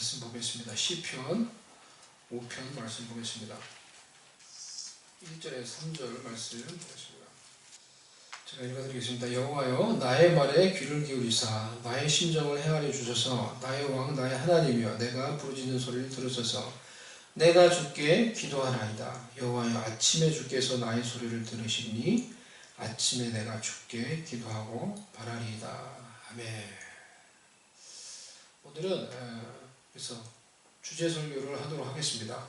말씀 보겠습니다. 시편 5편 말씀 보겠습니다. 1절에서 3절 말씀 보겠습니다. 제가 읽어드리겠습니다. 여호와여 나의 말에 귀를 기울이사 나의 심정을 헤아려 주소서. 나의 왕 나의 하나님이여 내가 부르짖는 소리를 들으소서. 내가 주께 기도하나이다. 여호와여 아침에 주께서 나의 소리를 들으시니 아침에 내가 주께 기도하고 바라리이다. 아멘. 오늘은 그래서 주제 설교를 하도록 하겠습니다.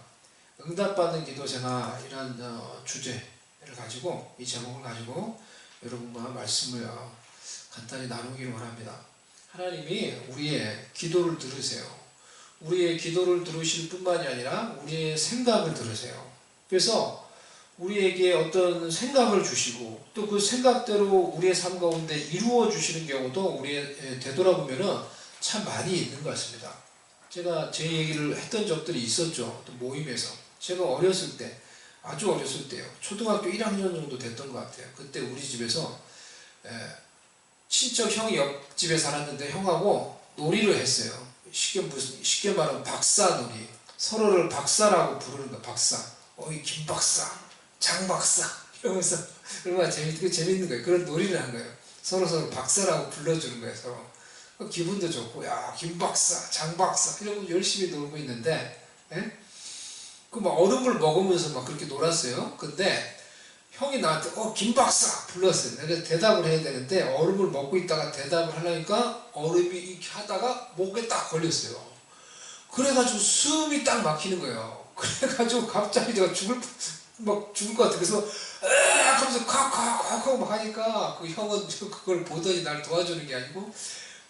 응답받는 기도생활이라는 주제를 가지고 이 제목을 가지고 여러분과 말씀을 간단히 나누기를 원합니다. 하나님이 우리의 기도를 들으세요. 우리의 기도를 들으실 뿐만이 아니라 우리의 생각을 들으세요. 그래서 우리에게 어떤 생각을 주시고 또 그 생각대로 우리의 삶 가운데 이루어 주시는 경우도 우리의 되돌아보면은 참 많이 있는 것 같습니다. 제가 제 얘기를 했던 적들이 있었죠. 또 모임에서. 제가 어렸을 때, 아주 어렸을 때요. 초등학교 1학년 정도 됐던 것 같아요. 그때 우리 집에서 친척 형이 옆집에 살았는데 형하고 놀이를 했어요. 쉽게 말하면 박사놀이. 서로를 박사라고 부르는 거, 박사. 어이, 김 박사, 장 박사. 이러면서 얼마나 재밌는 거예요. 그런 놀이를 한 거예요. 서로 박사라고 불러주는 거예요, 서로. 기분도 좋고, 야, 김 박사, 장 박사, 이러고 열심히 놀고 있는데, 그 막 얼음을 먹으면서 막 그렇게 놀았어요. 근데 형이 나한테, 김 박사! 불렀어요. 내가 대답을 해야 되는데, 얼음을 먹고 있다가 대답을 하려니까 얼음이 이렇게 하다가 목에 딱 걸렸어요. 그래가지고 숨이 딱 막히는 거예요. 그래가지고 갑자기 제가 죽을 것 같아. 그래서, 하면서 콱콱콱 하고 막 하니까, 그 형은 그걸 보더니 날 도와주는 게 아니고,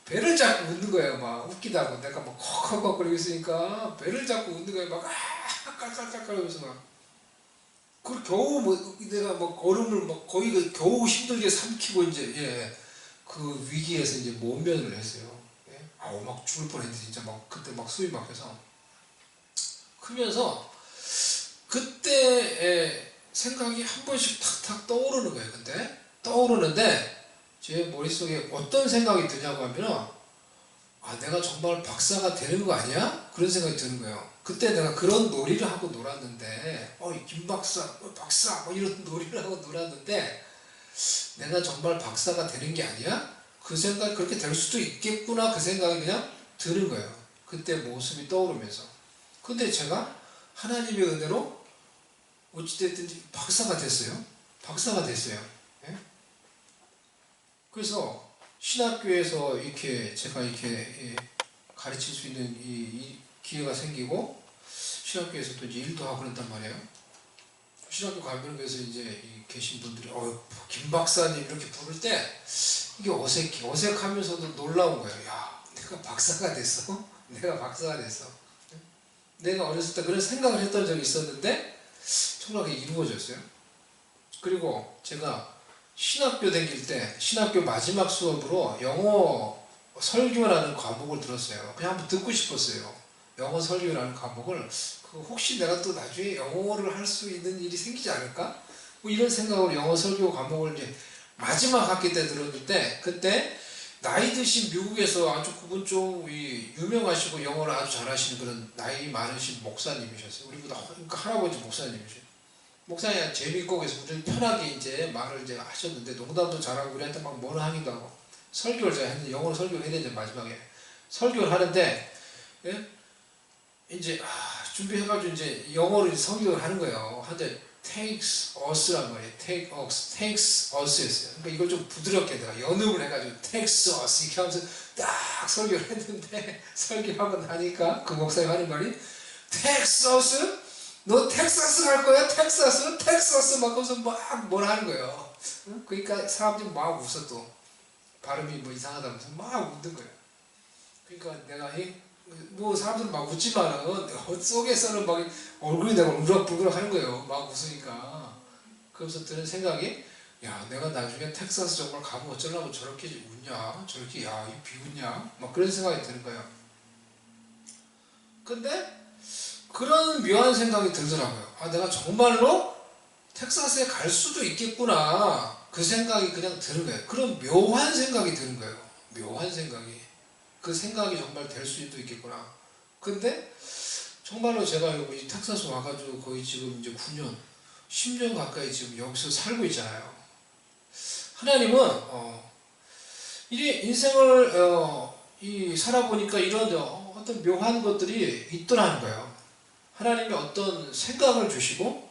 배를 잡고 웃는 거예요. 막 웃기다고. 내가 막 콕콕콕 거리고 있으니까 배를 잡고 웃는 거예요. 막 깔깔깔깔 하면서 막. 그 겨우 내가 막 얼음을 막 거의 겨우 힘들게 삼키고 이제 그 위기에서 이제 모면을 했어요. 막 죽을 뻔했는데 진짜 막 그때 막 숨이 막혀서 크면서 그때 생각이 한 번씩 탁탁 떠오르는 거예요. 근데 떠오르는데. 제 머릿속에 어떤 생각이 드냐고 하면 내가 정말 박사가 되는 거 아니야? 그런 생각이 드는 거예요. 그때 내가 그런 놀이를 하고 놀았는데 김 박사, 박사 이런 놀이를 하고 놀았는데 내가 정말 박사가 되는 게 아니야? 그 생각이 그렇게 될 수도 있겠구나. 그 생각이 그냥 드는 거예요. 그때 모습이 떠오르면서. 근데 제가 하나님의 은혜로 어찌됐든지 박사가 됐어요. 박사가 됐어요. 그래서 신학교에서 제가 가르칠 수 있는 이 기회가 생기고 신학교에서 또 이제 일도 하고 그런단 말이에요. 신학교 가면 그래서 이제 계신 분들이 김 박사님 이렇게 부를 때 이게 어색하면서도 놀라운 거예요. 야, 내가 박사가 됐어? 내가 박사가 됐어. 내가 어렸을 때 그런 생각을 했던 적이 있었는데 정말 그게 이루어졌어요. 그리고 제가 신학교 다닐 때 신학교 마지막 수업으로 영어 설교라는 과목을 들었어요. 그냥 한번 듣고 싶었어요. 영어 설교라는 과목을 혹시 내가 또 나중에 영어를 할 수 있는 일이 생기지 않을까? 뭐 이런 생각으로 영어 설교 과목을 이제 마지막 학기 때 들었는데 그때 나이 드신 미국에서 아주 그분 좀 유명하시고 영어를 아주 잘하시는 그런 나이 많으신 목사님이셨어요. 우리보다 그러니까 할아버지 목사님이셨어요. 목사님 재미있고 그래서 우리는 편하게 이제 말을 이제 하셨는데 농담도 잘하고 우리한테 막 뭐라 하기도 하고 설교를 제가 했는데 영어로 설교를 해야 되죠. 마지막에 설교를 하는데 이제 준비해가지고 이제 영어로 설교를 하는 거예요. 한데 takes us란 말이에요. takes us였어요. 그러니까 이걸 좀 부드럽게 내가 연음을 해가지고 takes us 이렇게 하면서 딱 설교를 했는데 설교하고 나니까 그 목사님 하는 말이 takes us? 너 텍사스 갈 거야? 텍사스 막 하면서 막 뭐라 하는 거예요. 그러니까 사람들이 막 웃어. 또 발음이 뭐 이상하다면서 막 웃는 거예요. 그러니까 내가 뭐 사람들은 막 웃지만은 속에서는 막 얼굴이 내가 울그락불그락 하는 거예요. 막 웃으니까. 그러면서 드는 생각이 야, 내가 나중에 텍사스 정말 가면 어쩌려고 저렇게 웃냐? 저렇게 이 비웃냐? 막 그런 생각이 드는 거예요. 근데 그런 묘한 생각이 들더라고요. 내가 정말로 텍사스에 갈 수도 있겠구나. 그 생각이 그냥 드는 거예요. 그런 묘한 생각이 드는 거예요. 묘한 생각이. 그 생각이 정말 될 수도 있겠구나. 근데 정말로 제가 여기 텍사스 와가지고 거의 지금 이제 9년, 10년 가까이 지금 여기서 살고 있잖아요. 하나님은 이 인생을 살아보니까 이런 어떤 묘한 것들이 있더라는 거예요. 하나님이 어떤 생각을 주시고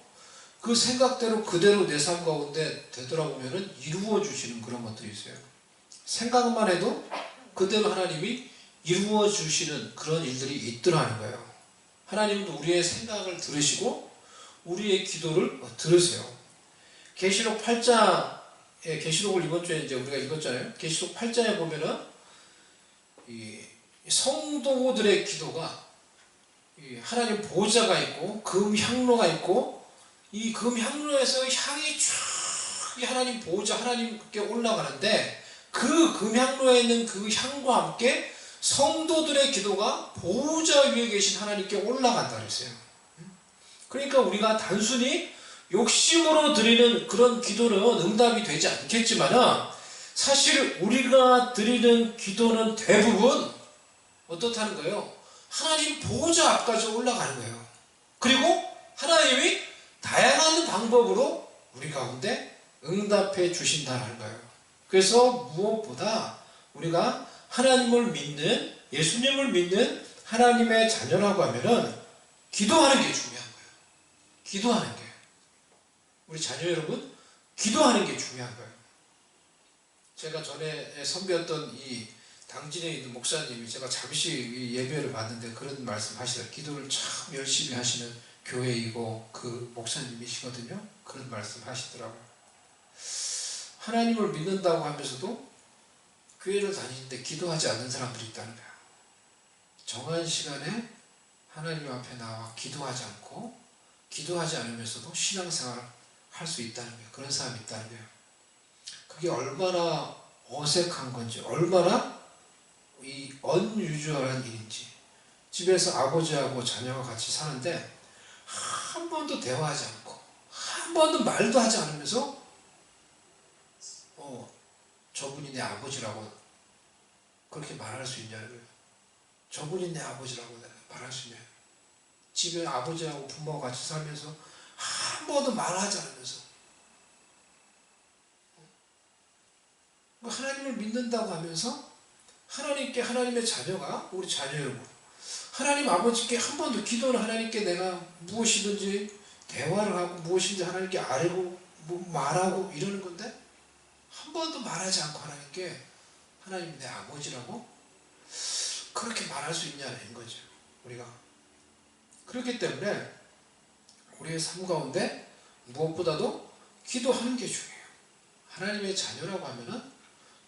그 생각대로 그대로 내 삶 가운데 되돌아보면 이루어 주시는 그런 것들이 있어요. 생각만 해도 그대로 하나님이 이루어 주시는 그런 일들이 있더라는 거예요. 하나님도 우리의 생각을 들으시고 우리의 기도를 들으세요. 계시록 8장, 계시록을 이번 주에 이제 우리가 읽었잖아요. 계시록 8장에 보면은 이 성도들의 기도가 하나님 보좌가 있고 금향로가 있고 이 금향로에서 향이 쫙 하나님 보좌 하나님께 올라가는데 그 금향로에 있는 그 향과 함께 성도들의 기도가 보좌 위에 계신 하나님께 올라간다 그랬어요. 그러니까 우리가 단순히 욕심으로 드리는 그런 기도는 응답이 되지 않겠지만 사실 우리가 드리는 기도는 대부분 어떻다는 거예요? 하나님 보좌 앞까지 올라가는 거예요. 그리고 하나님이 다양한 방법으로 우리 가운데 응답해 주신다는 거예요. 그래서 무엇보다 우리가 하나님을 믿는, 예수님을 믿는 하나님의 자녀라고 하면은 기도하는 게 중요한 거예요. 기도하는 게. 우리 자녀 여러분, 기도하는 게 중요한 거예요. 제가 전에 선배였던 이 당진에 있는 목사님이 제가 잠시 예배를 봤는데 그런 말씀 하시더라고요. 기도를 참 열심히 하시는 교회이고 그 목사님이시거든요. 그런 말씀 하시더라고요. 하나님을 믿는다고 하면서도 교회를 다니는데 기도하지 않는 사람들이 있다는 거예요. 정한 시간에 하나님 앞에 나와 기도하지 않고 기도하지 않으면서도 신앙생활을 할 수 있다는 거예요. 그런 사람이 있다는 거예요. 그게 얼마나 어색한 건지, 얼마나 이 언유저한 일인지. 집에서 아버지하고 자녀가 같이 사는데 한 번도 대화하지 않고 한 번도 말도 하지 않으면서 저분이 내 아버지라고 그렇게 말할 수 있냐는 거예요. 저분이 내 아버지라고 말할 수 있냐는 거예요. 집에 아버지하고 부모가 같이 살면서 한 번도 말하지 않으면서 하나님을 믿는다고 하면서 하나님께 하나님의 자녀가 우리 자녀 여러분 하나님 아버지께 한 번도 기도를 하나님께 내가 무엇이든지 대화를 하고 무엇인지 하나님께 아뢰고 말하고 이러는 건데 한 번도 말하지 않고 하나님께 하나님 내 아버지라고 그렇게 말할 수 있냐는 거죠. 우리가 그렇기 때문에 우리의 삶 가운데 무엇보다도 기도하는 게 중요해요. 하나님의 자녀라고 하면은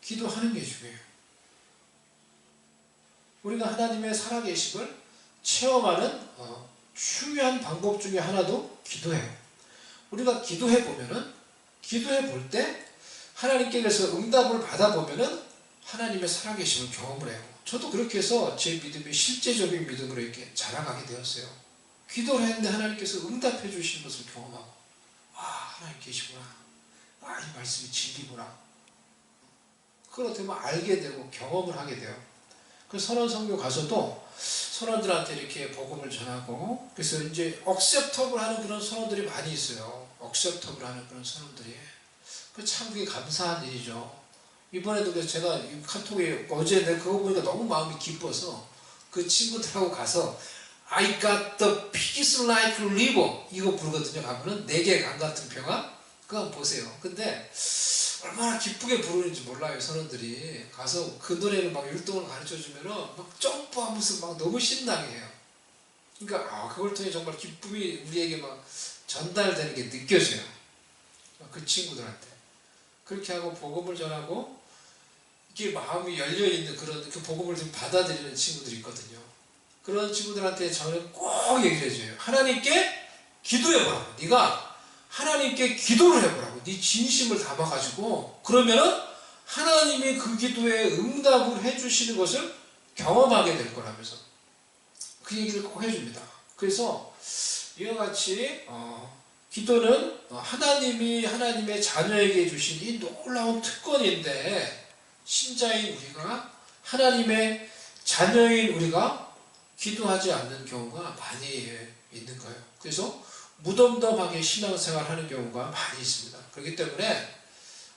기도하는 게 중요해요. 우리가 하나님의 살아계심을 체험하는 중요한 방법 중에 하나도 기도예요. 우리가 기도해 보면은 기도해 볼 때 하나님께서 응답을 받아 보면은 하나님의 살아계심을 경험을 해요. 저도 그렇게 해서 제 믿음이 실제적인 믿음으로 이렇게 자라가게 되었어요. 기도를 했는데 하나님께서 응답해 주시는 것을 경험하고 하나님 계시구나. 이 말씀이 진리구나. 그걸 어떻게 보면 알게 되고 경험을 하게 돼요. 그래서 선언선교 가서도 선원들한테 이렇게 복음을 전하고 그래서 이제 억셉터블 하는 그런 선원들이 많이 있어요. 억셉터블 하는 그런 선원들이. 참 그게 감사한 일이죠. 이번에도 그래서 제가 카톡에 어제 내가 그거 보니까 너무 마음이 기뻐서 그 친구들하고 가서 I got the peace like river 이거 부르거든요. 가면은 내게 강 같은 평화 그거 한번 보세요. 근데 얼마나 기쁘게 부르는지 몰라요. 선원들이 가서 그 노래를 막 율동을 가르쳐주면은 막 점프하면서 막 너무 신나게 해요. 그러니까 그걸 통해 정말 기쁨이 우리에게 막 전달되는 게 느껴져요. 그 친구들한테 그렇게 하고 복음을 전하고 이렇게 마음이 열려있는 그런 그 복음을 좀 받아들이는 친구들이 있거든요. 그런 친구들한테 저는 꼭 얘기를 해줘요. 하나님께 기도해보라고. 네가 하나님께 기도를 해보라고. 네 진심을 담아가지고 그러면은 하나님이 그 기도에 응답을 해주시는 것을 경험하게 될 거라면서 그 얘기를 꼭 해줍니다. 그래서 이와 같이 기도는 하나님이 하나님의 자녀에게 주신 이 놀라운 특권인데 신자인 우리가 하나님의 자녀인 우리가 기도하지 않는 경우가 많이 있는 거예요. 그래서 무덤덤하게 신앙생활 하는 경우가 많이 있습니다. 그렇기 때문에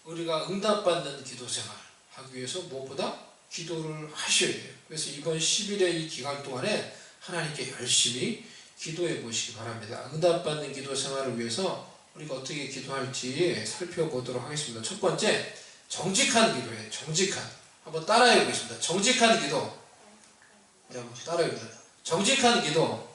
우리가 응답받는 기도생활 하기 위해서 무엇보다 기도를 하셔야 돼요. 그래서 이번 10일의 이 기간 동안에 하나님께 열심히 기도해 보시기 바랍니다. 응답받는 기도생활을 위해서 우리가 어떻게 기도할지 살펴보도록 하겠습니다. 첫 번째, 정직한 기도예요. 정직한. 한번 따라해 보겠습니다. 정직한 기도. 한번 따라해 보세요. 정직한 기도.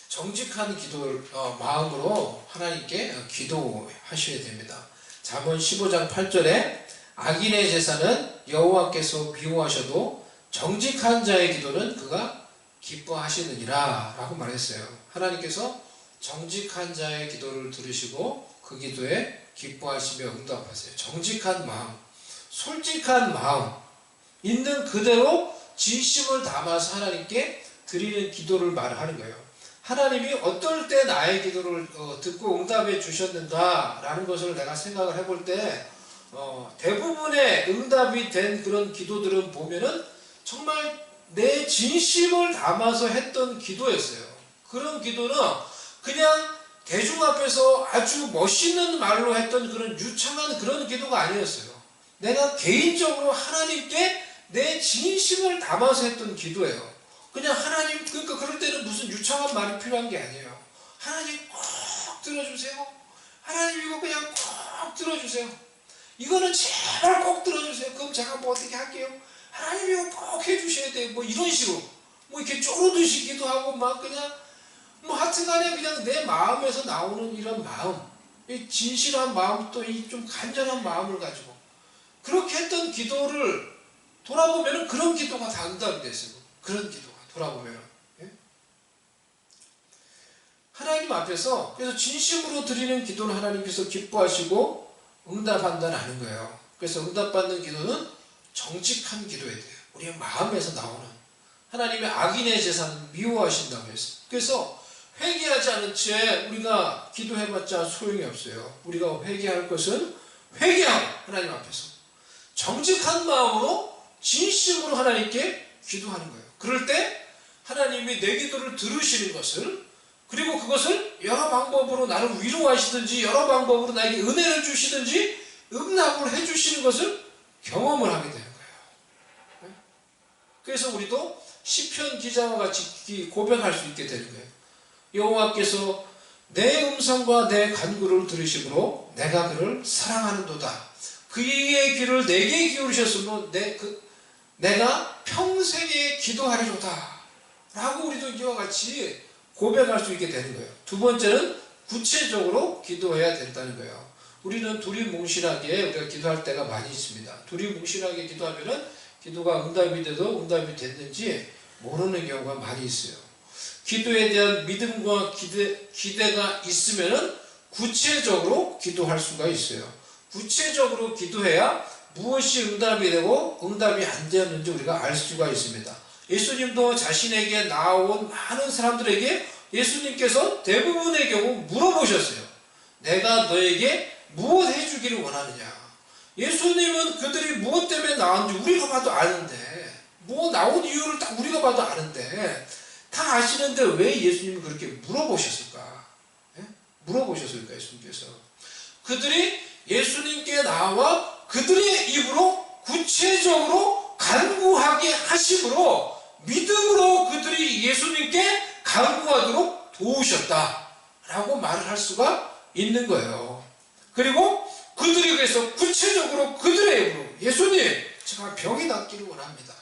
정직한 기도를 마음으로 하나님께 기도하셔야 됩니다. 잠언 15장 8절에 악인의 제사는 여호와께서 미워하셔도 정직한 자의 기도는 그가 기뻐하시느니라 라고 말했어요. 하나님께서 정직한 자의 기도를 들으시고 그 기도에 기뻐하시며 응답하세요. 정직한 마음, 솔직한 마음, 있는 그대로 진심을 담아서 하나님께 드리는 기도를 말하는 거예요. 하나님이 어떨 때 나의 기도를 듣고 응답해 주셨는가 라는 것을 내가 생각을 해볼 때 대부분의 응답이 된 그런 기도들은 보면은 정말 내 진심을 담아서 했던 기도였어요. 그런 기도는 그냥 대중 앞에서 아주 멋있는 말로 했던 그런 유창한 그런 기도가 아니었어요. 내가 개인적으로 하나님께 내 진심을 담아서 했던 기도예요. 그냥 하나님, 그러니까 그럴 때는 무슨 유창한 말이 필요한 게 아니에요. 하나님 꼭 들어주세요. 하나님 이거 그냥 꼭 들어주세요. 이거는 제발 꼭 들어주세요. 그럼 제가 뭐 어떻게 할게요. 하나님 이거 꼭 해주셔야 돼요. 뭐 이런 식으로 뭐 이렇게 쪼르듯이 기도하고 막 그냥 뭐 하여튼간에 그냥 내 마음에서 나오는 이런 마음, 이 진실한 마음 또 이 좀 간절한 마음을 가지고 그렇게 했던 기도를 돌아보면은 그런 기도가 다 응답이 됐어요. 그런 기도가 돌아보면은 하나님 앞에서 그래서 진심으로 드리는 기도는 하나님께서 기뻐하시고 응답한다는 거예요. 그래서 응답받는 기도는 정직한 기도해야 돼요. 우리의 마음에서 나오는 하나님의 악인의 제사는 미워하신다고 했어요. 그래서 회개하지 않은 채 우리가 기도해봤자 소용이 없어요. 우리가 회개할 것은 회개하고 하나님 앞에서 정직한 마음으로 진심으로 하나님께 기도하는 거예요. 그럴 때 하나님이 내 기도를 들으시는 것을 그리고 그것을 여러 방법으로 나를 위로하시든지 여러 방법으로 나에게 은혜를 주시든지 응답을 해주시는 것을 경험을 하게 되는 거예요. 그래서 우리도 시편 기자와 같이 고백할 수 있게 되는 거예요. 여호와께서 내 음성과 내 간구를 들으시므로 내가 그를 사랑하는도다. 그의 귀를 내게 기울이셨으면 내가 평생에 기도하리로다 라고 우리도 이와 같이 고백할 수 있게 되는 거예요. 두 번째는 구체적으로 기도해야 된다는 거예요. 우리는 두리뭉실하게 우리가 기도할 때가 많이 있습니다. 두리뭉실하게 기도하면은 기도가 응답이 돼도 응답이 됐는지 모르는 경우가 많이 있어요. 기도에 대한 믿음과 기대가 있으면은 구체적으로 기도할 수가 있어요. 구체적으로 기도해야 무엇이 응답이 되고 응답이 안 되었는지 우리가 알 수가 있습니다. 예수님도 자신에게 나온 많은 사람들에게 예수님께서 대부분의 경우 물어보셨어요. 내가 너에게 무엇 해주기를 원하느냐. 예수님은 그들이 무엇 때문에 나왔는지 우리가 봐도 아는데 뭐 나온 이유를 다 우리가 봐도 아는데 다 아시는데 왜 예수님이 그렇게 물어보셨을까? 물어보셨을까 예수님께서. 그들이 예수님께 나와 그들의 입으로 구체적으로 간구하게 하심으로 믿음으로 그들이 예수님께 간구하도록 도우셨다라고 말을 할 수가 있는 거예요. 그리고 그들이 그래서 구체적으로 그들의 입으로 예수님 제가 병이 낫기를 원합니다.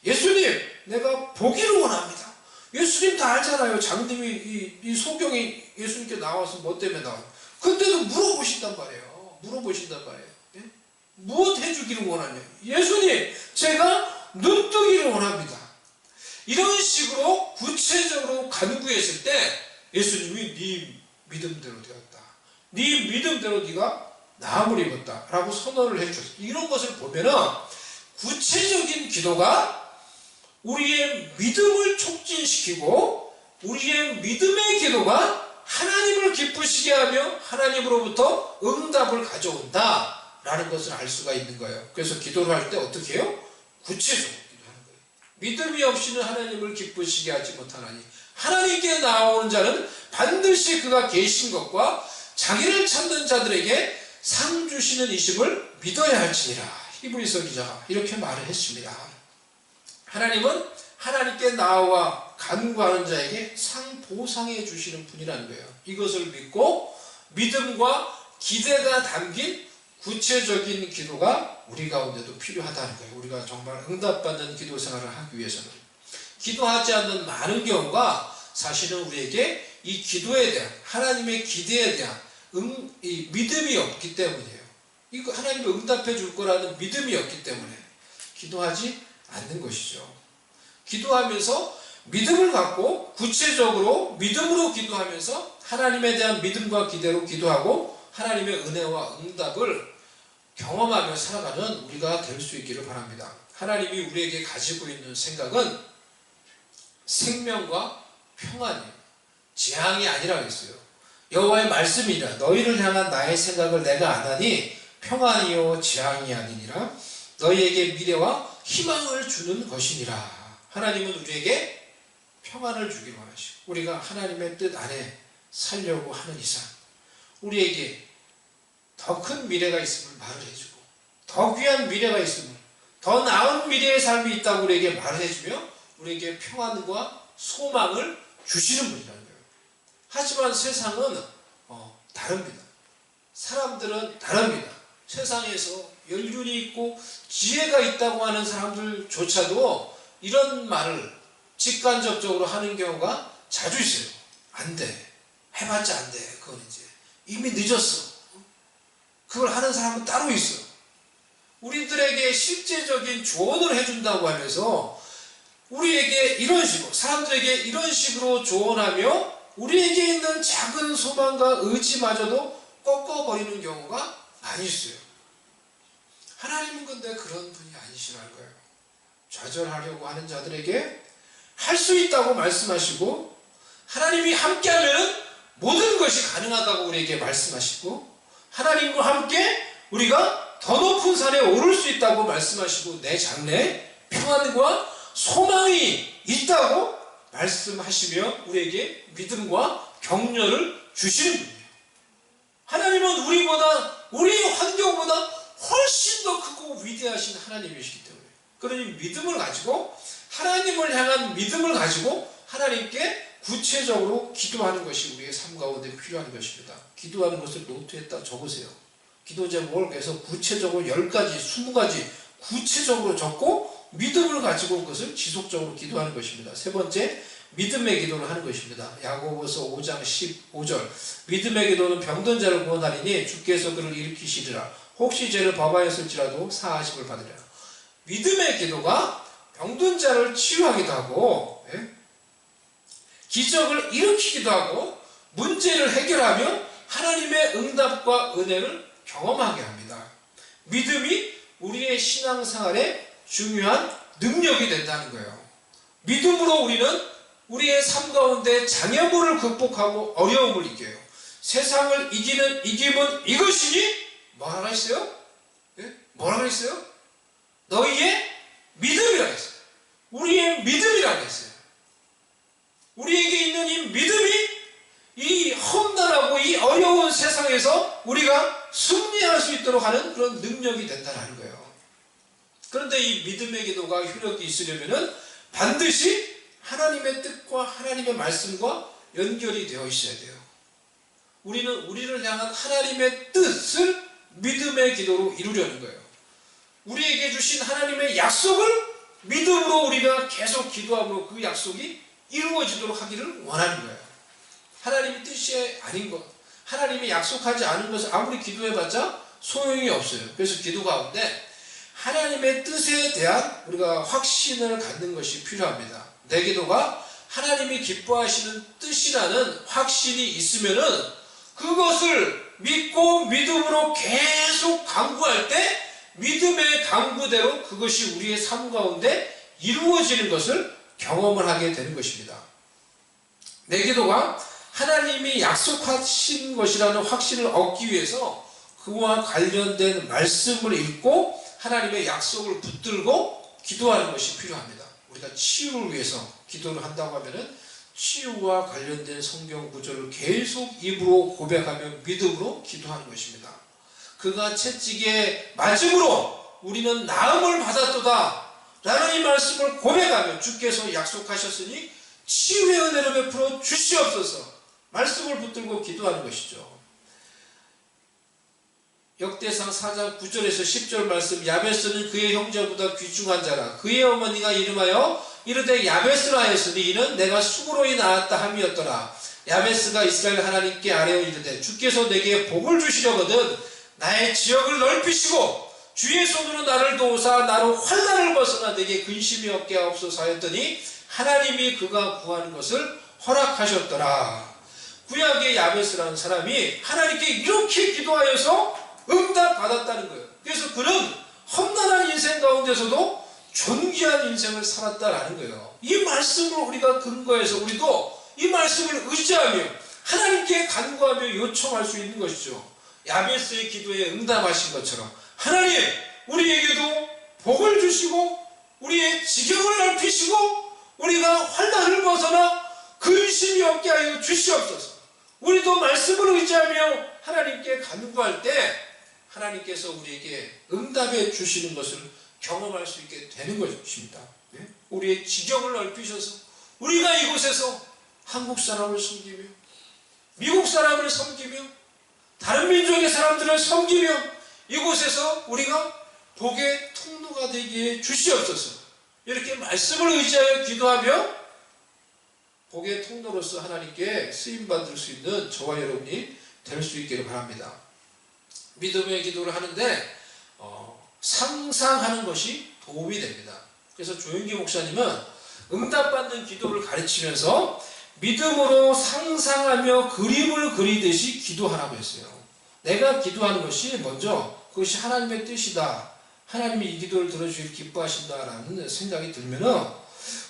예수님 내가 보기를 원합니다. 예수님 다 알잖아요. 장님이 이 소경이 예수님께 나와서 뭐 때문에 나와요. 그때도 물어보신단 말이에요. 예? 무엇 해주기를 원하냐. 예수님 제가 눈뜨기를 원합니다. 이런 식으로 구체적으로 간구했을 때 예수님이 네 믿음대로 되었다. 네 믿음대로 네가 나음을 입었다 라고 선언을 해주셨어요. 이런 것을 보면은 구체적인 기도가 우리의 믿음을 촉진시키고 우리의 믿음의 기도가 하나님을 기쁘시게 하며 하나님으로부터 응답을 가져온다 라는 것을 알 수가 있는 거예요. 그래서 기도를 할 때 어떻게 해요? 구체적으로 기도하는 거예요. 믿음이 없이는 하나님을 기쁘시게 하지 못하나니 하나님께 나오는 자는 반드시 그가 계신 것과 자기를 찾는 자들에게 상 주시는 이심을 믿어야 할지니라. 히브리서 기자가 이렇게 말을 했습니다. 하나님은 하나님께 나와 간구하는 자에게 보상해 주시는 분이라는 거예요. 이것을 믿고 믿음과 기대가 담긴 구체적인 기도가 우리 가운데도 필요하다는 거예요. 우리가 정말 응답받는 기도 생활을 하기 위해서는. 기도하지 않는 많은 경우가 사실은 우리에게 이 기도에 대한, 하나님의 기대에 대한 이 믿음이 없기 때문이에요. 이거 하나님이 응답해 줄 거라는 믿음이 없기 때문에 기도하지 않는 것이죠. 기도하면서 믿음을 갖고 구체적으로 믿음으로 기도하면서 하나님에 대한 믿음과 기대로 기도하고 하나님의 은혜와 응답을 경험하며 살아가는 우리가 될 수 있기를 바랍니다. 하나님이 우리에게 가지고 있는 생각은 생명과 평안이에요. 재앙이 아니라고 했어요. 여호와의 말씀이라 너희를 향한 나의 생각을 내가 아나니 평안이요 재앙이 아니니라. 너희에게 미래와 희망을 주는 것이니라. 하나님은 우리에게 평안을 주기로 하시고 우리가 하나님의 뜻 안에 살려고 하는 이상 우리에게 더 큰 미래가 있음을 말을 해주고 더 귀한 미래가 있음을 더 나은 미래의 삶이 있다고 우리에게 말을 해주며 우리에게 평안과 소망을 주시는 분이라는 거예요. 하지만 세상은 다릅니다. 사람들은 다릅니다. 세상에서 연륜이 있고 지혜가 있다고 하는 사람들조차도 이런 말을 직간접적으로 하는 경우가 자주 있어요. 안 돼. 해봤자 안 돼. 그건 이제 이미 늦었어. 그걸 하는 사람은 따로 있어. 우리들에게 실제적인 조언을 해준다고 하면서 우리에게 이런 식으로, 사람들에게 이런 식으로 조언하며 우리에게 있는 작은 소망과 의지마저도 꺾어버리는 경우가 많이 있어요. 하나님은 근데 그런 분이 아니시라는 거예요. 좌절하려고 하는 자들에게 할 수 있다고 말씀하시고 하나님이 함께하면 모든 것이 가능하다고 우리에게 말씀하시고 하나님과 함께 우리가 더 높은 산에 오를 수 있다고 말씀하시고 내 장래에 평안과 소망이 있다고 말씀하시며 우리에게 믿음과 격려를 주시는 분이에요. 하나님은 우리 환경보다 훨씬 더 크고 위대하신 하나님이시기 때문에 그러니 믿음을 가지고 하나님을 향한 믿음을 가지고 하나님께 구체적으로 기도하는 것이 우리의 삶 가운데 필요한 것입니다. 기도하는 것을 노트에다 적으세요. 기도 제목을 계속 구체적으로 10가지, 20가지 구체적으로 적고 믿음을 가지고 그것을 지속적으로 기도하는 것입니다. 세 번째, 믿음의 기도를 하는 것입니다. 야고보서 5장 15절 믿음의 기도는 병든 자를 구원하리니 주께서 그를 일으키시리라. 혹시 죄를 범하였을지라도 사하심을 받으리라. 믿음의 기도가 병든 자를 치유하기도 하고 기적을 일으키기도 하고 문제를 해결하며 하나님의 응답과 은혜를 경험하게 합니다. 믿음이 우리의 신앙생활에 중요한 능력이 된다는 거예요. 믿음으로 우리는 우리의 삶 가운데 장애물을 극복하고 어려움을 이겨요. 세상을 이기는 이김은 이것이니 뭐라고 했어요? 뭐라고 했어요? 너희의 믿음이라고 했어요. 우리의 믿음이라고 했어요. 우리에게 있는 이 믿음이 이 험난하고 이 어려운 세상에서 우리가 승리할 수 있도록 하는 그런 능력이 된다는 거예요. 그런데 이 믿음의 기도가 효력이 있으려면 반드시 하나님의 뜻과 하나님의 말씀과 연결이 되어 있어야 돼요. 우리는 우리를 향한 하나님의 뜻을 믿음의 기도로 이루려는 거예요. 우리에게 주신 하나님의 약속을 믿음으로 우리가 계속 기도함으로 그 약속이 이루어지도록 하기를 원하는 거예요. 하나님의 뜻이 아닌 것, 하나님이 약속하지 않은 것을 아무리 기도해봤자 소용이 없어요. 그래서 기도 가운데 하나님의 뜻에 대한 우리가 확신을 갖는 것이 필요합니다. 내 기도가 하나님이 기뻐하시는 뜻이라는 확신이 있으면은 그것을 믿고 믿음으로 계속 간구할 때 믿음의 간구대로 그것이 우리의 삶 가운데 이루어지는 것을 경험을 하게 되는 것입니다. 내 기도가 하나님이 약속하신 것이라는 확신을 얻기 위해서 그와 관련된 말씀을 읽고 하나님의 약속을 붙들고 기도하는 것이 필요합니다. 우리가 치유를 위해서 기도를 한다고 하면은 치유와 관련된 성경 구절을 계속 입으로 고백하며 믿음으로 기도하는 것입니다. 그가 채찍에 맞음으로 우리는 나음을 받았도다 라는 이 말씀을 고백하며 주께서 약속하셨으니 치유의 은혜를 베풀어 주시옵소서 말씀을 붙들고 기도하는 것이죠. 역대상 4장 9절에서 10절 말씀, 야베스는 그의 형제보다 귀중한 자라. 그의 어머니가 이름하여 이르되 야베스라 하였으니 이는 내가 수고로이 낳았다 함이었더라. 야베스가 이스라엘 하나님께 아뢰어 이르되 주께서 내게 복을 주시려거든 나의 지역을 넓히시고 주의 손으로 나를 도우사 나로 환난을 벗어나 내게 근심이 없게 하옵소서 하였더니 하나님이 그가 구하는 것을 허락하셨더라. 구약의 야베스라는 사람이 하나님께 이렇게 기도하여서 응답받았다는 거예요. 그래서 그는 험난한 인생 가운데서도 존귀한 인생을 살았다라는 거예요. 이 말씀을 우리가 근거해서 우리도 이 말씀을 의지하며 하나님께 간구하며 요청할 수 있는 것이죠. 야베스의 기도에 응답하신 것처럼 하나님 우리에게도 복을 주시고 우리의 지경을 넓히시고 우리가 환난을 벗어나 근심이 없게 하여 주시옵소서. 우리도 말씀을 의지하며 하나님께 간구할 때 하나님께서 우리에게 응답해 주시는 것을 경험할 수 있게 되는 것입니다. 우리의 지경을 넓히셔서 우리가 이곳에서 한국 사람을 섬기며 미국 사람을 섬기며 다른 민족의 사람들을 섬기며 이곳에서 우리가 복의 통로가 되기에 주시옵소서. 이렇게 말씀을 의지하여 기도하며 복의 통로로서 하나님께 쓰임받을 수 있는 저와 여러분이 될 수 있기를 바랍니다. 믿음의 기도를 하는데 상상하는 것이 도움이 됩니다. 그래서 조영기 목사님은 응답받는 기도를 가르치면서 믿음으로 상상하며 그림을 그리듯이 기도하라고 했어요. 내가 기도하는 것이 먼저 그것이 하나님의 뜻이다. 하나님이 이 기도를 들어주길 기뻐하신다라는 생각이 들면은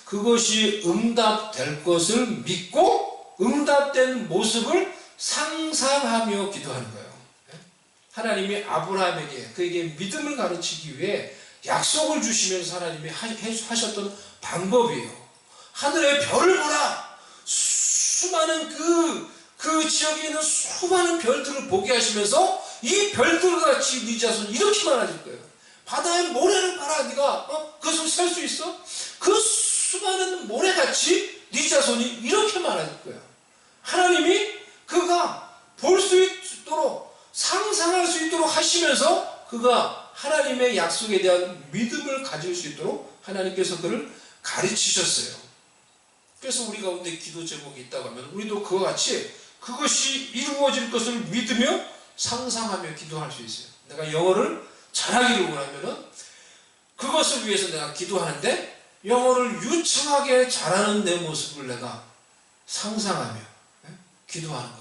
그것이 응답될 것을 믿고 응답된 모습을 상상하며 기도하는 거예요. 하나님이 아브라함에게 그에게 믿음을 가르치기 위해 약속을 주시면서 하나님이 하셨던 방법이에요. 하늘의 별을 보라. 수많은 그 지역에 있는 수많은 별들을 보게 하시면서 이 별들같이 네 자손이 이렇게 많아질 거예요. 바다의 모래를 봐라. 네가 그것을 살 수 있어? 그 수많은 모래같이 네 자손이 이렇게 많아질 거예요. 하나님이 그가 볼 수 있도록 상상할 수 있도록 하시면서 그가 하나님의 약속에 대한 믿음을 가질 수 있도록 하나님께서 그를 가르치셨어요. 그래서 우리 가운데 기도 제목이 있다고 하면 우리도 그와 같이 그것이 이루어질 것을 믿으며 상상하며 기도할 수 있어요. 내가 영어를 잘하기를 원하면은 그것을 위해서 내가 기도하는데 영어를 유창하게 잘하는 내 모습을 내가 상상하며 기도하는 거예요.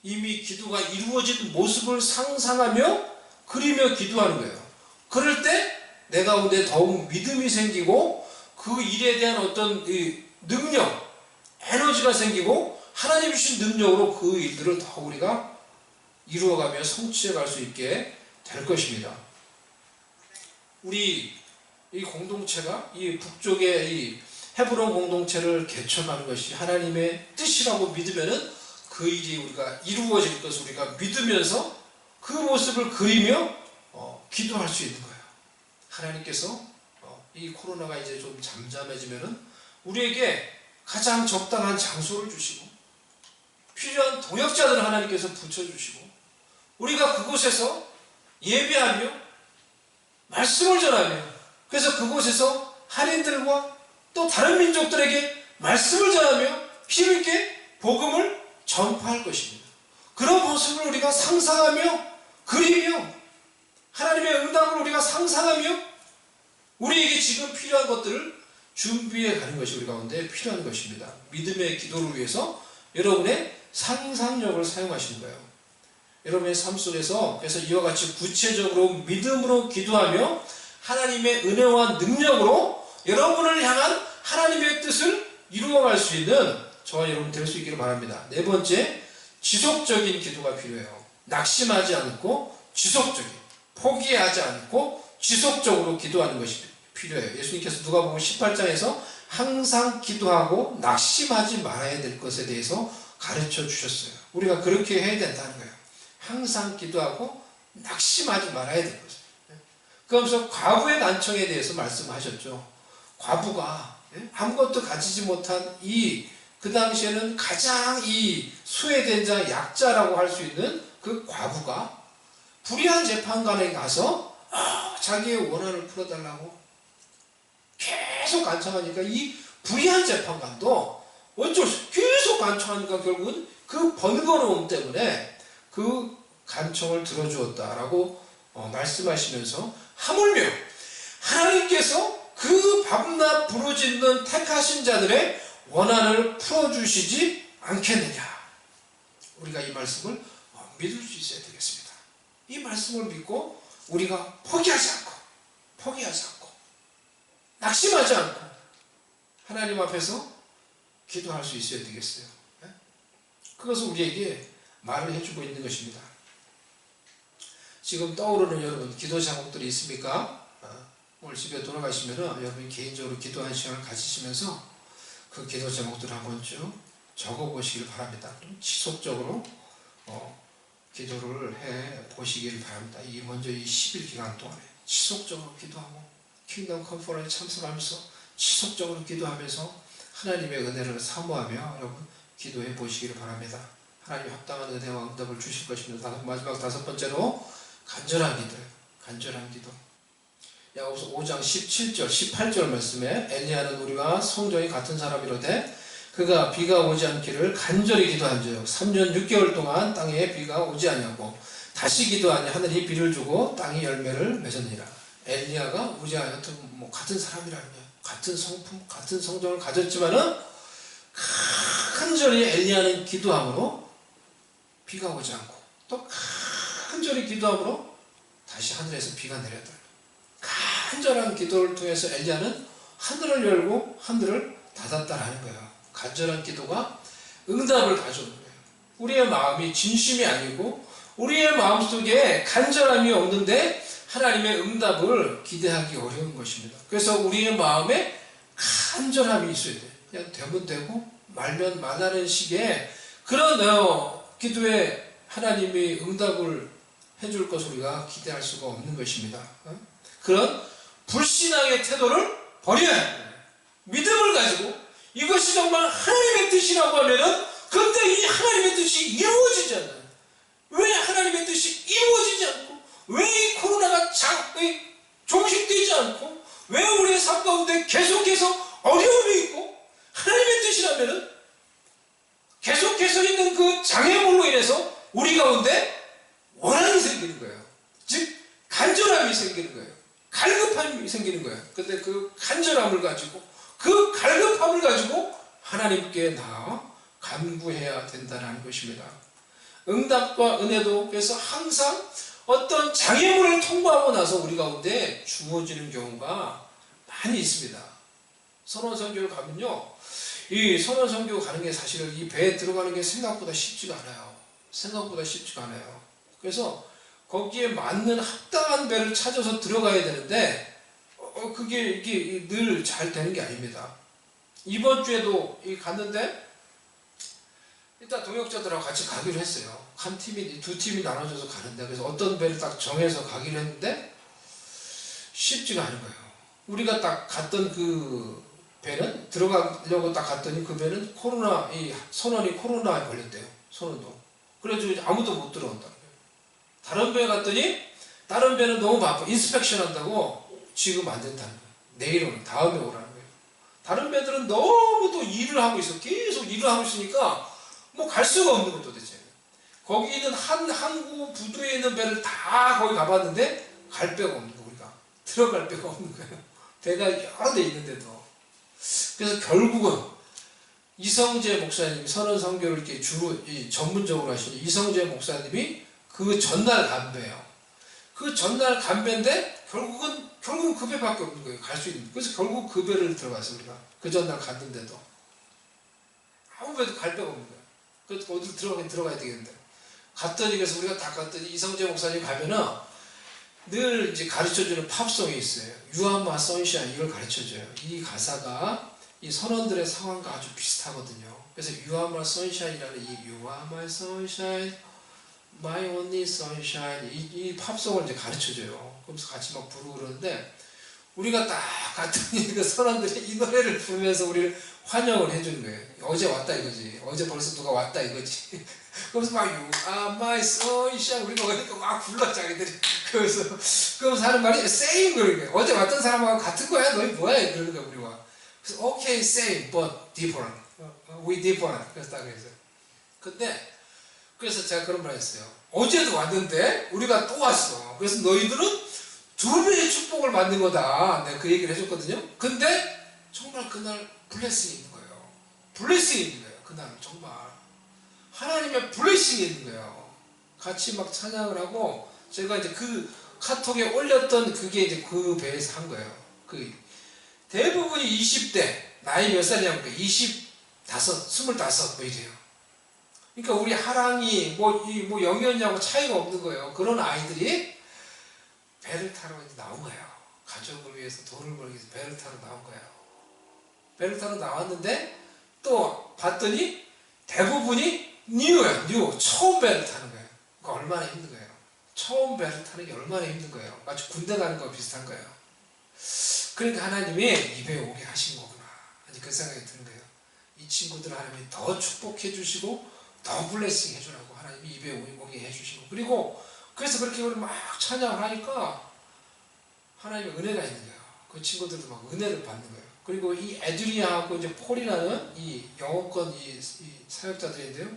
이미 기도가 이루어진 모습을 상상하며 그리며 기도하는 거예요. 그럴 때 내 가운데 더욱 믿음이 생기고 그 일에 대한 어떤 능력, 에너지가 생기고 하나님 주신 능력으로 그 일들을 더 우리가 이루어가며 성취해 갈 수 있게 될 것입니다. 우리 이 공동체가 이 북쪽의 이 헤브론 공동체를 개척하는 것이 하나님의 뜻이라고 믿으면은 그 일이 우리가 이루어질 것을 우리가 믿으면서 그 모습을 그리며 기도할 수 있는 거예요. 하나님께서 이 코로나가 이제 좀 잠잠해지면은 우리에게 가장 적당한 장소를 주시고 필요한 동역자들을 하나님께서 붙여주시고 우리가 그곳에서 예배하며 말씀을 전하며 그래서 그곳에서 한인들과 또 다른 민족들에게 말씀을 전하며 힘있게 복음을 전파할 것입니다. 그런 모습을 우리가 상상하며 그리며 하나님의 응답을 우리가 상상하며 우리에게 지금 필요한 것들을 준비해 가는 것이 우리 가운데 필요한 것입니다. 믿음의 기도를 위해서 여러분의 상상력을 사용하시는 거예요. 여러분의 삶 속에서 그래서 이와 같이 구체적으로 믿음으로 기도하며 하나님의 은혜와 능력으로 여러분을 향한 하나님의 뜻을 이루어갈 수 있는 저와 여러분 될 수 있기를 바랍니다. 네 번째, 지속적인 기도가 필요해요. 낙심하지 않고 지속적인, 포기하지 않고 지속적으로 기도하는 것이 필요해요. 예수님께서 누가복음 18장에서 항상 기도하고 낙심하지 말아야 될 것에 대해서 가르쳐 주셨어요. 우리가 그렇게 해야 된다는 거예요. 항상 기도하고 낙심하지 말아야 될 것을. 그러면서 과부의 난청에 대해서 말씀하셨죠. 과부가 아무것도 가지지 못한 그 당시에는 가장 소외된 자, 약자라고 할 수 있는 그 과부가 불의한 재판관에 가서 자기의 원한을 풀어달라고 계속 간청하니까 이 불의한 재판관도 어쩔 수 계속 간청하니까 결국은 그 번거로움 때문에 그 간청을 들어주었다라고 말씀하시면서 하물며 하나님께서 그 밤낮 부르짖는 택하신 자들의 원한을 풀어주시지 않겠느냐. 우리가 이 말씀을 믿을 수 있어야 되겠습니다. 이 말씀을 믿고 우리가 포기하지 않고 낙심하지 않고 하나님 앞에서 기도할 수 있어야 되겠어요. 그것을 우리에게 말을 해주고 있는 것입니다. 지금 떠오르는 여러분 기도 제목들이 있습니까? 오늘 집에 돌아가시면 여러분이 개인적으로 기도하는 시간을 가지시면서 그 기도 제목들을 한번 쭉 적어보시길 바랍니다. 지속적으로 기도를 해보시길 바랍니다. 먼저 이 10일 기간 동안에 지속적으로 기도하고 킹덤 컨퍼런스에 참석하면서 지속적으로 기도하면서 하나님의 은혜를 사모하며 여러분 기도해 보시기를 바랍니다. 하나님 합당한 은혜와 응답을 주실 것입니다. 마지막 다섯 번째로 간절한 기도. 야고보서 5장 17절 18절 말씀에 엘리야는 우리와 성정이 같은 사람이로되 그가 비가 오지 않기를 간절히 기도한즉 3년 6개월 동안 땅에 비가 오지 아니하고 다시 기도하니 하늘이 비를 주고 땅이 열매를 맺었느니라. 엘리야가 우리와 같은 사람이라는 거예요. 같은 성품, 같은 성정을 가졌지만은 간절히 엘리야는 기도함으로 비가 오지 않고 또 간절히 기도함으로 다시 하늘에서 비가 내렸다. 간절한 기도를 통해서 엘리야는 하늘을 열고 하늘을 닫았다라는 거예요. 간절한 기도가 응답을 가져오는 거예요. 우리의 마음이 진심이 아니고 우리의 마음속에 간절함이 없는데 하나님의 응답을 기대하기 어려운 것입니다. 그래서 우리의 마음에 간절함이 있어야 돼요. 그냥 되면 되고 말면 말하는 식의 그런 기도에 하나님이 응답을 해줄 것을 우리가 기대할 수가 없는 것입니다. 그런 불신앙의 태도를 버려야 합니다. 믿음을 가지고 이것이 정말 하나님의 뜻이라고 하면은 근데 이 하나님의 뜻이 이루어지지 않아요. 왜 하나님의 뜻이 이루어지지 않고 왜 이 코로나가 종식되지 않고 왜 우리의 삶 가운데 계속해서 어려움이 있고 하나님의 뜻이라면은 계속해서 있는 그 장애물로 인해서 우리 가운데 원한이 생기는 거예요. 즉 간절함이 생기는 거예요. 갈급함이 생기는 거예요. 근데 그 간절함을 가지고 그 갈급함을 가지고 하나님께 나아 간구해야 된다는 것입니다. 응답과 은혜도 그래서 항상 어떤 장애물을 통과하고 나서 우리 가운데 주어지는 경우가 많이 있습니다. 선원선교를 가면요, 이 선원선교 가는 게 사실은 이 배에 들어가는 게 생각보다 쉽지가 않아요. 그래서 거기에 맞는 합당한 배를 찾아서 들어가야 되는데 이게 늘 잘 되는 게 아닙니다. 이번 주에도 갔는데 일단 동역자들하고 같이 가기로 했어요. 두 팀이 나눠져서 가는데 그래서 어떤 배를 딱 정해서 가기로 했는데 쉽지가 않은 거예요. 우리가 딱 갔던 그 배는 들어가려고 딱 갔더니 그 배는 선원이 코로나에 걸렸대요. 선원도. 그래가지고 아무도 못 들어온다는 거예요. 다른 배에 갔더니 다른 배는 너무 바빠. 인스펙션 한다고 지금 안 된다는 거예요. 내일 오는 다음에 오라는 거예요. 다른 배들은 너무 또 일을 하고 있어. 계속 일을 하고 있으니까 갈 수가 없는 거예요 도대체. 거기 있는 한 항구 부두에 있는 배를 다 거기 가봤는데 갈 데가 없는 거예요. 우리가 들어갈 데가 없는 거예요. 배가 여러 대 있는데도. 그래서 결국은 이성재 목사님이 선언선교를 이렇게 주로 전문적으로 하시는 이성재 목사님이 그 전날 간 배예요. 그 전날 간 배인데 결국은 그 배밖에 없는 거예요. 갈 수 있는. 그래서 결국 그 배를 들어갔어요. 우리가 그 전날 갔는데도 아무 배도 갈 데가 없는 거예요. 그래서 어디 들어가야 되겠는데 갔더니 그래서 우리가 다 갔더니 이성재 목사님 가면은 늘 이제 가르쳐주는 팝송이 있어요. You are my sunshine 이걸 가르쳐줘요. 이 가사가 이 선원들의 상황과 아주 비슷하거든요. 그래서 You are my sunshine이라는 이 You are my sunshine, my only sunshine 이 팝송을 이제 가르쳐줘요. 그러면서 같이 막 부르고 그러는데 우리가 딱 갔더니 그 선원들이 이 노래를 부르면서 우리를 환영을 해주는 거예요. 어제 왔다 이거지. 어제 벌써 누가 왔다 이거지. 그러면서 막 You are my sunshine 우리가 오니까 막 불러 자기들이. 그러면서 하는 말이 same 그러는 거예요. 어제 왔던 사람하고 같은 거야? 너희 뭐야? 그러는 거야 우리가. 그래서 okay same but different. We different. 그래서 딱 그랬어요. 근데 그래서 제가 그런 말 했어요. 어제도 왔는데 우리가 또 왔어. 그래서 너희들은 2배의 축복을 받는 거다. 내가 그 얘기를 해줬거든요. 근데 정말 그날 블레싱이 있는 거예요. 블레싱이 있는 거예요. 그날 정말 하나님의 블레싱이 있는 거예요. 같이 막 찬양을 하고 제가 이제 그 카톡에 올렸던 그게 이제 그 배에서 한 거예요. 그 대부분이 20대 나이 몇 살이냐면 25, 25 뭐 이래요. 그러니까 우리 하랑이 뭐 영연이하고 차이가 없는 거예요. 그런 아이들이 배를 타러 이제 나온 거예요. 가족을 위해서 돈을 벌기 위해서 배를 타러 나온 거예요. 배를 타러 나왔는데 또 봤더니 대부분이 뉴예요. 뉴. 처음 배를 타는 거예요. 그러니까 얼마나 힘든 거예요. 처음 배를 타는 게 얼마나 힘든 거예요. 마치 군대 가는 거 비슷한 거예요. 그러니까 하나님이 이 배에 오게 하신 거구나. 아니 그 생각이 드는 거예요. 이 친구들 하나님이 더 축복해 주시고 더 블레싱 해주라고 하나님이 이 배에 오게 해주시고 그리고 그래서 그렇게 우리 막 찬양을 하니까 하나님의 은혜가 있는 거예요. 그 친구들도 막 은혜를 받는 거예요. 그리고 이 에드리아하고 이제 폴이라는 이 영어권 이 사역자들인데요.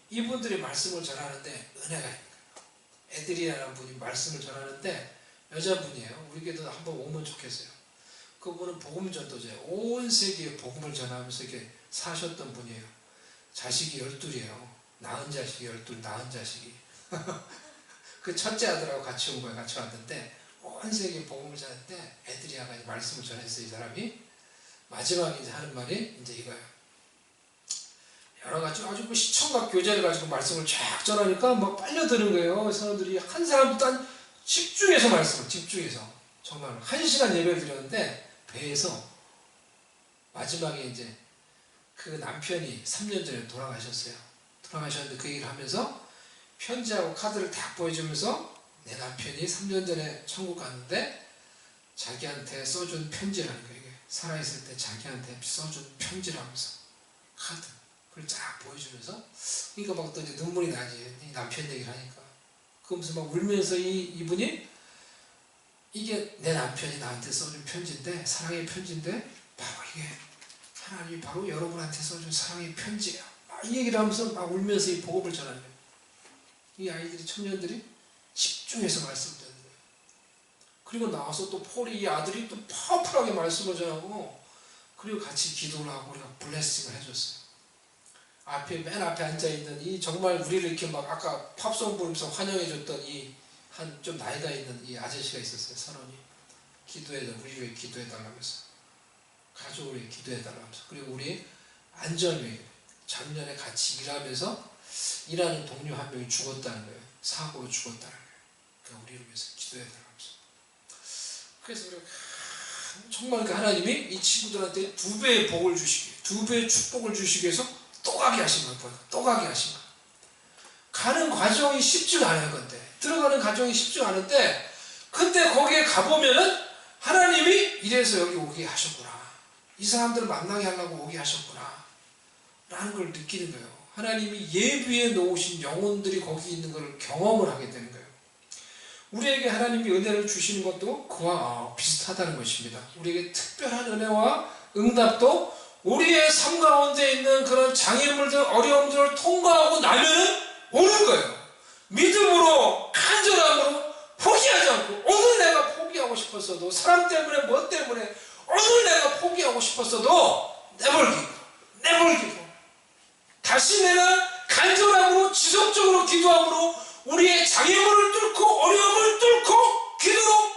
이분들이 말씀을 전하는데 은혜가 있는 거예요. 에드리아라는 분이 말씀을 전하는데 여자분이에요. 우리 교회도 한번 오면 좋겠어요. 그분은 복음 전도자예요. 온 세계에 복음을 전하면서 이렇게 사셨던 분이에요. 자식이 12이에요. 낳은 자식이 12, 낳은 자식이. 그 첫째 아들하고 같이 온 거예요. 같이 왔는데 온 세계에 복음을 전하는데 에드리아가 말씀을 전했어요. 이 사람이 마지막에 이제 하는 말이 이제 이거예요. 여러 가지 아주 그 시청각 교제를 가지고 말씀을 쫙 전하니까 막 빨려드는 거예요. 사람들이 한 사람도 한 집중해서 말씀을 집중해서 정말 1시간 예배를 드렸는데 배에서 마지막에 이제 그 남편이 3년 전에 돌아가셨어요. 돌아가셨는데 그 얘기를 하면서 편지하고 카드를 딱 보여주면서 내 남편이 3년 전에 천국 갔는데 자기한테 써준 편지라는 거예요. 살아있을 때 자기한테 써준 편지라면서 카드 그걸 쫙 보여주면서 그러니까 막 또 이제 눈물이 나지. 이 남편 얘기를 하니까. 그러면서 막 울면서 이분이 이게 내 남편이 나한테 써준 편지인데 사랑의 편지인데 바로 이게 하나님이 바로 여러분한테 써준 사랑의 편지예요. 막 이 얘기를 하면서 막 울면서 이 복음을 전하는 거예요. 이 아이들이 청년들이 집중해서 말씀을 듣는 거예요. 그리고 나와서 또 폴이 이 아들이 또 파워풀하게 말씀을 전하고 그리고 같이 기도를 하고 우리가 블레싱을 해줬어요. 맨 앞에 앉아있는 이 정말 우리를 이렇게 막 아까 팝송 부르면서 환영해줬던 이 한 좀 나이가 있는 이 아저씨가 있었어요. 선원이 우리를 위해 기도해달라면서 가족을 위해 기도해달라면서 그리고 우리 안전위 작년에 같이 일하면서 일하는 동료 한 명이 죽었다는 거예요. 사고로 죽었다는 거예요. 그러니까 우리를 위해서 기도해달라면서 그래서 우리가 정말 그 하나님이 이 친구들한테 2배의 복을 주시기 2배의 축복을 주시기 위해서 또 가게 하신 거예요. 또 가게 하신 거예요. 가는 과정이 쉽지가 않아요. 근데 들어가는 과정이 쉽지가 않은데 근데 거기에 가보면은 하나님이 이래서 여기 오게 하셨구나. 이 사람들을 만나게 하려고 오게 하셨구나. 라는 걸 느끼는 거예요. 하나님이 예비해 놓으신 영혼들이 거기 있는 걸 경험을 하게 되는 거예요. 우리에게 하나님이 은혜를 주시는 것도 그와 비슷하다는 것입니다. 우리에게 특별한 은혜와 응답도 우리의 삶 가운데 있는 그런 장애물들, 어려움들을 통과하고 나면은 오는 거예요. 믿음으로, 간절함으로 포기하지 않고 오늘 내가 포기하고 싶었어도 사람 때문에 뭐 때문에 오늘 내가 포기하고 싶었어도 내버리고 다시 내가 간절함으로 지속적으로 기도함으로 우리의 장애물을 뚫고 어려움을 뚫고 기도로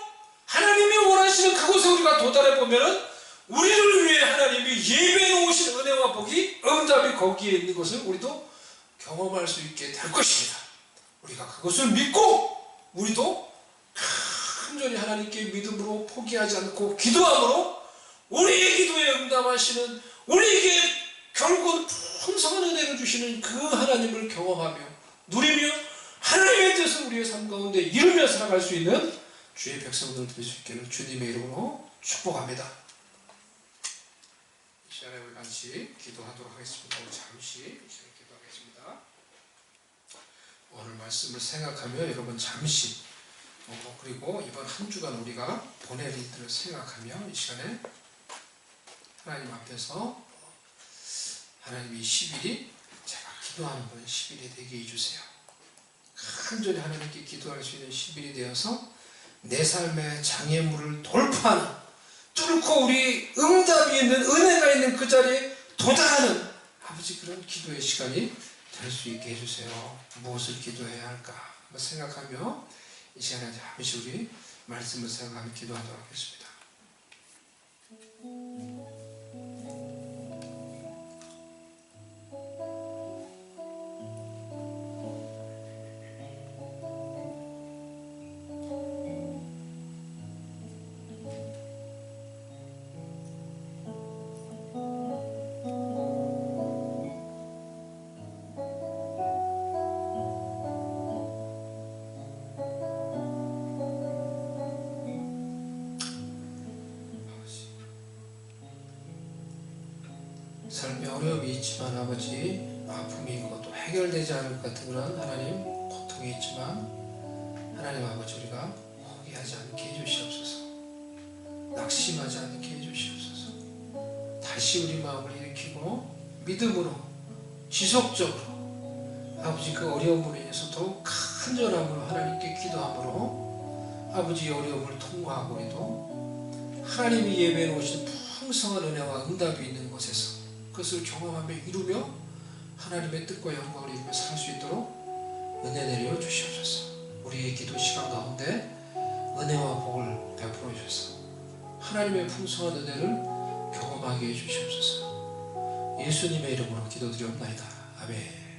하나님이 원하시는 그곳에 우리가 도달해 보면은 우리를 위해 하나님이 예배해 놓으신 은혜와 복이 응답이 거기에 있는 것을 우리도 경험할 수 있게 될 것입니다. 우리가 그것을 믿고 우리도 간절히 하나님께 믿음으로 포기하지 않고 기도함으로 우리의 기도에 응답하시는, 우리에게 결국은 풍성한 은혜를 주시는 그 하나님을 경험하며 누리며 하나님의 뜻을 우리의 삶 가운데 이루며 살아갈 수 있는 주의 백성들 될 수 있기를 주님의 이름으로 축복합니다. 이 시간에 우리 같이 기도하도록 하겠습니다. 우리 잠시 이 시간에 기도하겠습니다. 오늘 말씀을 생각하며 여러분 잠시 그리고 이번 한 주간 우리가 보낼 일들을 생각하며 이 시간에 하나님 앞에서 하나님 이 10일이 제가 기도하는 분 10일이 되게 해주세요. 간절히 하나님께 기도할 수 있는 10일이 되어서 내 삶의 장애물을 돌파하는, 뚫고 우리 응답이 있는, 은혜가 있는 그 자리에 도달하는 아버지 그런 기도의 시간이 될 수 있게 해주세요. 무엇을 기도해야 할까 한번 생각하며 이 시간에 잠시 우리 말씀을 생각하며 기도하도록 하겠습니다. 삶에 어려움이 있지만 아버지 아픔이 있고 또 해결되지 않을 것 같은 그런 하나님 고통이 있지만 하나님 아버지 우리가 포기하지 않게 해주시옵소서. 낙심하지 않게 해주시옵소서. 다시 우리 마음을 일으키고 믿음으로 지속적으로 아버지 그 어려움으로 인해서 더욱 간절함으로 하나님께 기도함으로 아버지의 어려움을 통과하고 우리도 하나님이 예배해 놓으신 풍성한 은혜와 응답이 있는 곳에서 그것을 경험하며 이루며 하나님의 뜻과 영광을 이루며 살 수 있도록 은혜 내려 주시옵소서. 우리의 기도 시간 가운데 은혜와 복을 베풀어 주셔서 하나님의 풍성한 은혜를 경험하게 해 주시옵소서. 예수님의 이름으로 기도드리옵나이다. 아멘.